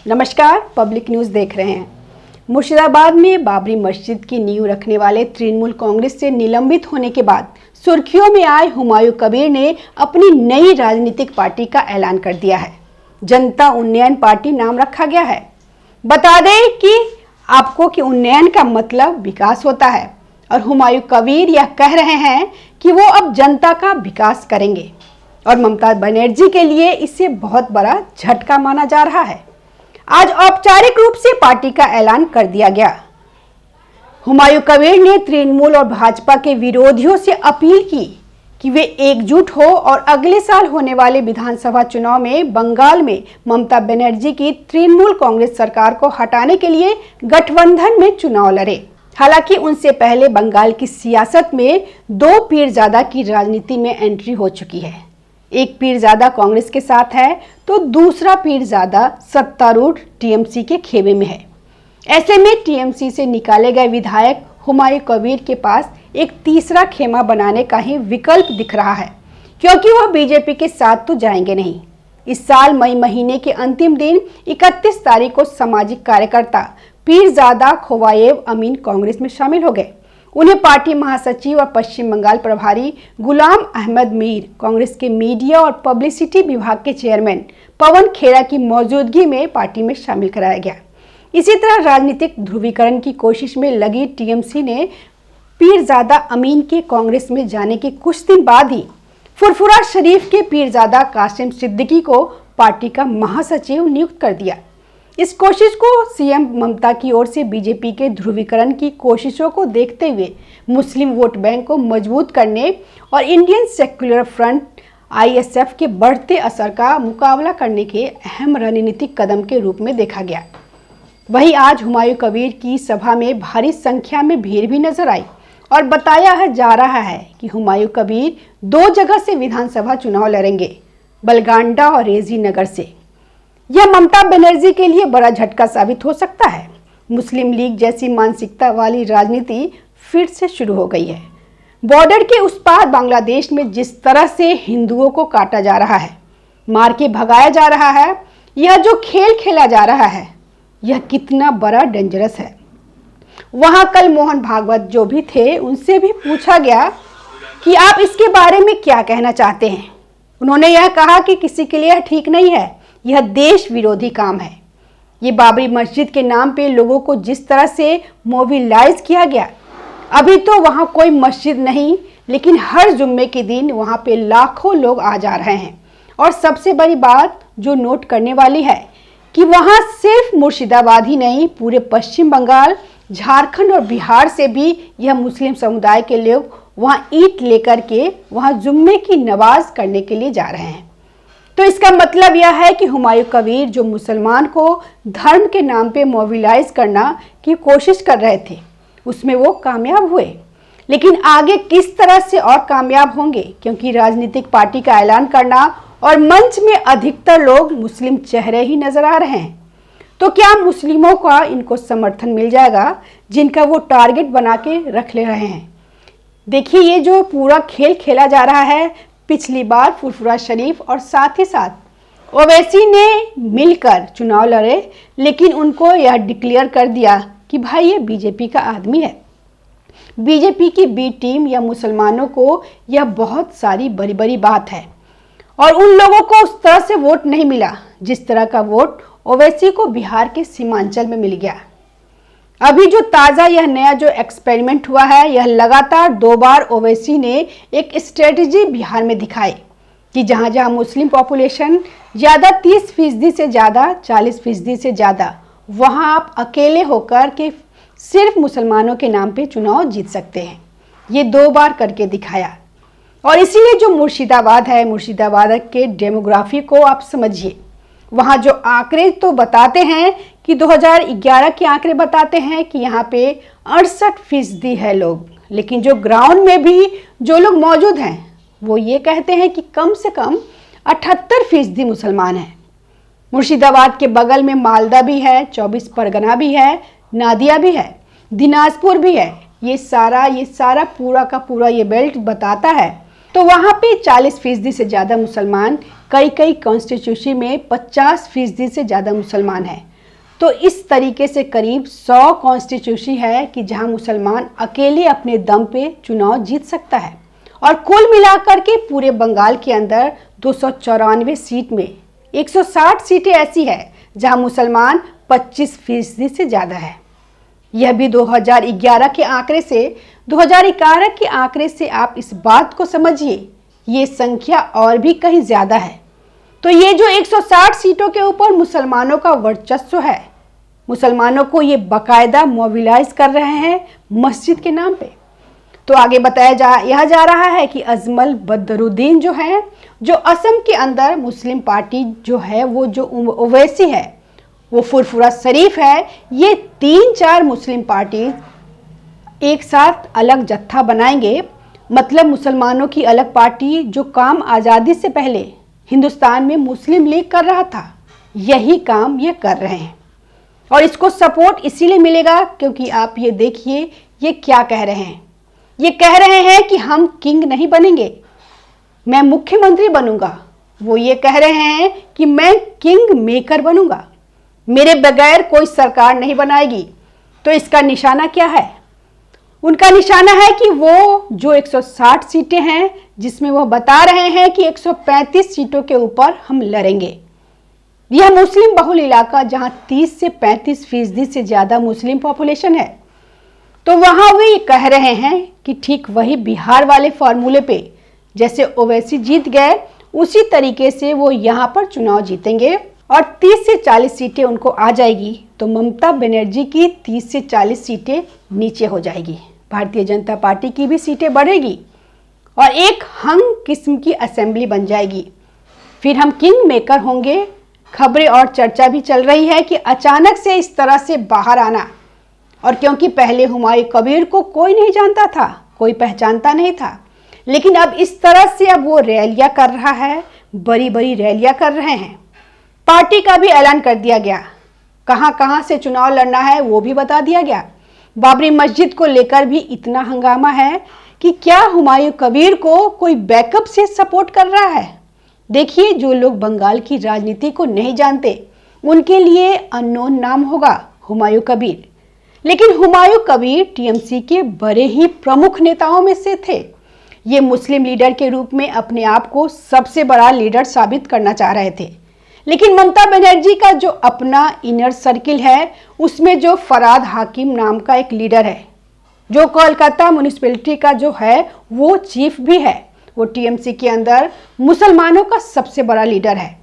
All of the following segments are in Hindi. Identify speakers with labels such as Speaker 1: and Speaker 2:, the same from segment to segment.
Speaker 1: नमस्कार, पब्लिक न्यूज़ देख रहे हैं। मुर्शिदाबाद में बाबरी मस्जिद की नींव रखने वाले तृणमूल कांग्रेस से निलंबित होने के बाद सुर्खियों में आए हुमायूं कबीर ने अपनी नई राजनीतिक पार्टी का ऐलान कर दिया है। जनता उन्नयन पार्टी नाम रखा गया है। बता दें कि आपको कि उन्नयन का मतलब विकास होता है और हुमायूं कबीर यह कह रहे हैं कि वो अब जनता का विकास करेंगे और ममता बनर्जी के लिए इसे बहुत बड़ा झटका माना जा रहा है। आज औपचारिक रूप से पार्टी का ऐलान कर दिया गया। हुमायूं कबीर ने तृणमूल और भाजपा के विरोधियों से अपील की कि वे एकजुट हो और अगले साल होने वाले विधानसभा चुनाव में बंगाल में ममता बनर्जी की तृणमूल कांग्रेस सरकार को हटाने के लिए गठबंधन में चुनाव लड़े। हालांकि उनसे पहले बंगाल की सियासत में दो पीरजादा की राजनीति में एंट्री हो चुकी है। एक पीरजादा कांग्रेस के साथ है तो दूसरा पीरजादा सत्तारूढ़ टीएमसी के खेमे में है। ऐसे में टीएमसी से निकाले गए विधायक हुमायूं कबीर के पास एक तीसरा खेमा बनाने का ही विकल्प दिख रहा है, क्योंकि वह बीजेपी के साथ तो जाएंगे नहीं। इस साल मई महीने के अंतिम दिन 31 तारीख को सामाजिक कार्यकर्ता पीरजादा खोवायेव अमीन कांग्रेस में शामिल हो गए। उन्हें पार्टी महासचिव और पश्चिम बंगाल प्रभारी गुलाम अहमद मीर, कांग्रेस के मीडिया और पब्लिसिटी विभाग के चेयरमैन पवन खेड़ा की मौजूदगी में पार्टी में शामिल कराया गया। इसी तरह राजनीतिक ध्रुवीकरण की कोशिश में लगी टीएमसी ने पीरजादा अमीन के कांग्रेस में जाने के कुछ दिन बाद ही फुरफुरा शरीफ के पीरजादा कासिम सिद्दीकी को पार्टी का महासचिव नियुक्त कर दिया। इस कोशिश को सीएम ममता की ओर से बीजेपी के ध्रुवीकरण की कोशिशों को देखते हुए मुस्लिम वोट बैंक को मजबूत करने और इंडियन सेक्युलर फ्रंट आईएसएफ के बढ़ते असर का मुकाबला करने के अहम रणनीतिक कदम के रूप में देखा गया। वहीं आज हुमायूं कबीर की सभा में भारी संख्या में भीड़ भी नजर आई और बताया जा रहा है कि हुमायूं कबीर दो जगह से विधानसभा चुनाव लड़ेंगे, बलगांडा और रेजी नगर से। यह ममता बनर्जी के लिए बड़ा झटका साबित हो सकता है। मुस्लिम लीग जैसी मानसिकता वाली राजनीति फिर से शुरू हो गई है। बॉर्डर के उस पार बांग्लादेश में जिस तरह से हिंदुओं को काटा जा रहा है, मार के भगाया जा रहा है, यह जो खेल खेला जा रहा है, यह कितना बड़ा डेंजरस है। वहां कल मोहन भागवत जो भी थे, उनसे भी पूछा गया कि आप इसके बारे में क्या कहना चाहते हैं। उन्होंने यह कहा कि किसी के लिए ठीक नहीं है, यह देश विरोधी काम है। ये बाबरी मस्जिद के नाम पे लोगों को जिस तरह से मोबिलाइज किया गया, अभी तो वहाँ कोई मस्जिद नहीं, लेकिन हर जुम्मे के दिन वहाँ पे लाखों लोग आ जा रहे हैं। और सबसे बड़ी बात जो नोट करने वाली है कि वहाँ सिर्फ मुर्शिदाबाद ही नहीं, पूरे पश्चिम बंगाल, झारखंड और बिहार से भी यह मुस्लिम समुदाय के लोग वहाँ ईंट लेकर के वहाँ जुम्मे की नमाज करने के लिए जा रहे हैं। तो इसका मतलब यह है कि हुमायूं कबीर जो मुसलमान को धर्म के नाम पे मोबिलाइज करना की कोशिश कर रहे थे, उसमें वो कामयाब हुए। लेकिन आगे किस तरह से और कामयाब होंगे, क्योंकि राजनीतिक पार्टी का ऐलान करना और मंच में अधिकतर लोग मुस्लिम चेहरे ही नजर आ रहे हैं। तो क्या मुस्लिमों का इनको समर्थन मिल जाएगा, जिनका वो टारगेट बना के रख ले रहे हैं। देखिए, ये जो पूरा खेल खेला जा रहा है, पिछली बार फुरफुरा शरीफ और साथ ही साथ ओवैसी ने मिलकर चुनाव लड़े, लेकिन उनको यह डिक्लेयर कर दिया कि भाई ये बीजेपी का आदमी है। बीजेपी की बी टीम या मुसलमानों को यह बहुत सारी बड़ी बड़ी बात है और उन लोगों को उस तरह से वोट नहीं मिला जिस तरह का वोट ओवैसी को बिहार के सीमांचल में मिल गया। अभी जो ताज़ा यह नया जो एक्सपेरिमेंट हुआ है, यह लगातार 2 बार ओवैसी ने एक स्ट्रेटजी बिहार में दिखाई कि जहां जहां मुस्लिम पॉपुलेशन ज़्यादा 30% से ज़्यादा, 40% से ज़्यादा, वहां आप अकेले होकर के सिर्फ मुसलमानों के नाम पे चुनाव जीत सकते हैं। ये 2 बार करके दिखाया। और इसीलिए जो मुर्शिदाबाद है, मुर्शिदाबाद के डेमोग्राफी को आप समझिए। वहाँ जो आंकड़े तो बताते हैं कि 2011 के आंकड़े बताते हैं कि यहाँ पे 68% है लोग, लेकिन जो ग्राउंड में भी जो लोग मौजूद हैं वो ये कहते हैं कि कम से कम 78% मुसलमान हैं। मुर्शिदाबाद के बगल में मालदा भी है, 24 परगना भी है, नादिया भी है, दिनाजपुर भी है। ये सारा पूरा का पूरा ये बेल्ट बताता है। तो वहाँ पे 40% से ज़्यादा मुसलमान, कई कॉन्स्टिट्यूशन में 50% से ज़्यादा मुसलमान हैं। तो इस तरीके से करीब 100 कॉन्स्टिट्यूंसी है कि जहां मुसलमान अकेले अपने दम पे चुनाव जीत सकता है। और कुल मिलाकर के पूरे बंगाल के अंदर 294 सीट में 160 सीटें ऐसी है जहां मुसलमान 25% से ज़्यादा है। यह भी 2011 के आंकड़े से 2011 के आंकड़े से आप इस बात को समझिए, ये संख्या और भी कहीं ज़्यादा है। तो ये जो 160 सीटों के ऊपर मुसलमानों का वर्चस्व है, मुसलमानों को ये बाकायदा मोबिलाइज कर रहे हैं मस्जिद के नाम पे। तो आगे बताया यह जा रहा है कि अजमल बदरुद्दीन जो है, जो असम के अंदर मुस्लिम पार्टी जो है, वो जो ओवैसी है, वो फुरफुरा शरीफ है, ये 3-4 मुस्लिम पार्टी एक साथ अलग जत्था बनाएंगे। मतलब मुसलमानों की अलग पार्टी, जो काम आज़ादी से पहले हिंदुस्तान में मुस्लिम लीग कर रहा था, यही काम ये कर रहे हैं। और इसको सपोर्ट इसीलिए मिलेगा क्योंकि आप ये देखिए ये क्या कह रहे हैं। ये कह रहे हैं कि हम किंग नहीं बनेंगे, मैं मुख्यमंत्री बनूंगा। वो ये कह रहे हैं कि मैं किंग मेकर बनूंगा, मेरे बगैर कोई सरकार नहीं बनाएगी। तो इसका निशाना क्या है? उनका निशाना है कि वो जो 160 सीटें हैं, जिसमें वो बता रहे हैं कि 135 सीटों के ऊपर हम लड़ेंगे। यह मुस्लिम बहुल इलाका जहां 30 से 35% से ज़्यादा मुस्लिम पॉपुलेशन है। तो वहां वे ये कह रहे हैं कि ठीक वही बिहार वाले फॉर्मूले पे जैसे ओवैसी जीत गए, उसी तरीके से वो यहाँ पर चुनाव जीतेंगे और 30 से 40 सीटें उनको आ जाएगी। तो ममता बनर्जी की 30 से 40 सीटें नीचे हो जाएगी, भारतीय जनता पार्टी की भी सीटें बढ़ेगी और एक हंग किस्म की असेंबली बन जाएगी। फिर हम किंग मेकर होंगे। खबरें और चर्चा भी चल रही है कि अचानक से इस तरह से बाहर आना, और क्योंकि पहले हुमायूं कबीर को कोई नहीं जानता था, कोई पहचानता नहीं था, लेकिन अब इस तरह से अब वो रैलियां कर रहा है, बड़ी बड़ी रैलियां कर रहे हैं। पार्टी का भी ऐलान कर दिया गया, कहां कहां से चुनाव लड़ना है वो भी बता दिया गया। बाबरी मस्जिद को लेकर भी इतना हंगामा है कि क्या हुमायूं कबीर को कोई बैकअप से सपोर्ट कर रहा है। देखिए, जो लोग बंगाल की राजनीति को नहीं जानते उनके लिए अननोन नाम होगा हुमायूं कबीर, लेकिन हुमायूं कबीर टीएमसी के बड़े ही प्रमुख नेताओं में से थे। ये मुस्लिम लीडर के रूप में अपने आप को सबसे बड़ा लीडर साबित करना चाह रहे थे, लेकिन ममता बनर्जी का जो अपना इनर सर्किल है, उसमें जो फराद हाकिम नाम का एक लीडर है, जो कोलकाता म्यूनिसिपैलिटी का जो है वो चीफ भी है, वो टीएमसी के अंदर मुसलमानों का सबसे बड़ा लीडर है।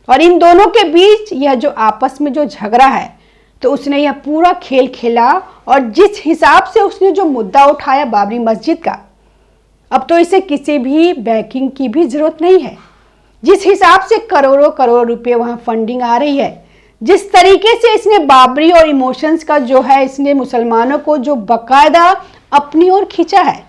Speaker 1: और इन दोनों के बीच यह जो आपस में जो झगड़ा है, तो उसने यह पूरा खेल खेला और जिस हिसाब से उसने जो मुद्दा उठाया बाबरी मस्जिद का, अब तो इसे किसी भी बैकिंग की भी जरूरत नहीं है। जिस हिसाब से करोड़ों करोड़ रुपए वहां फंडिंग आ रही है, जिस तरीके से इसने बाबरी और इमोशंस का जो है, इसने मुसलमानों को जो बकायदा अपनी ओर खींचा है,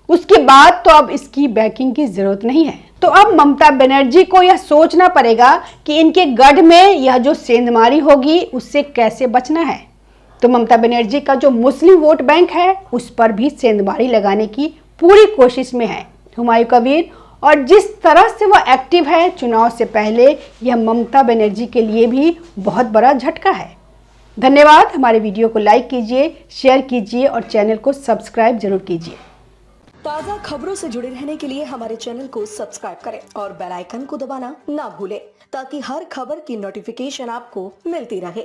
Speaker 1: उसके बाद तो अब इसकी बैकिंग की जरूरत नहीं है। तो अब ममता बनर्जी को यह सोचना पड़ेगा कि इनके गढ़ में यह जो सेंधमारी होगी उससे कैसे बचना है। तो ममता बनर्जी का जो मुस्लिम वोट बैंक है, उस पर भी सेंधमारी लगाने की पूरी कोशिश में है हुमायूं कबीर। और जिस तरह से वह एक्टिव है चुनाव से पहले, यह ममता बनर्जी के लिए भी बहुत बड़ा झटका है। धन्यवाद। हमारे वीडियो को लाइक कीजिए, शेयर कीजिए और चैनल को सब्सक्राइब जरूर कीजिए।
Speaker 2: ताज़ा खबरों से जुड़े रहने के लिए हमारे चैनल को सब्सक्राइब करें और बेल आइकन को दबाना ना भूलें, ताकि हर खबर की नोटिफिकेशन आपको मिलती रहे।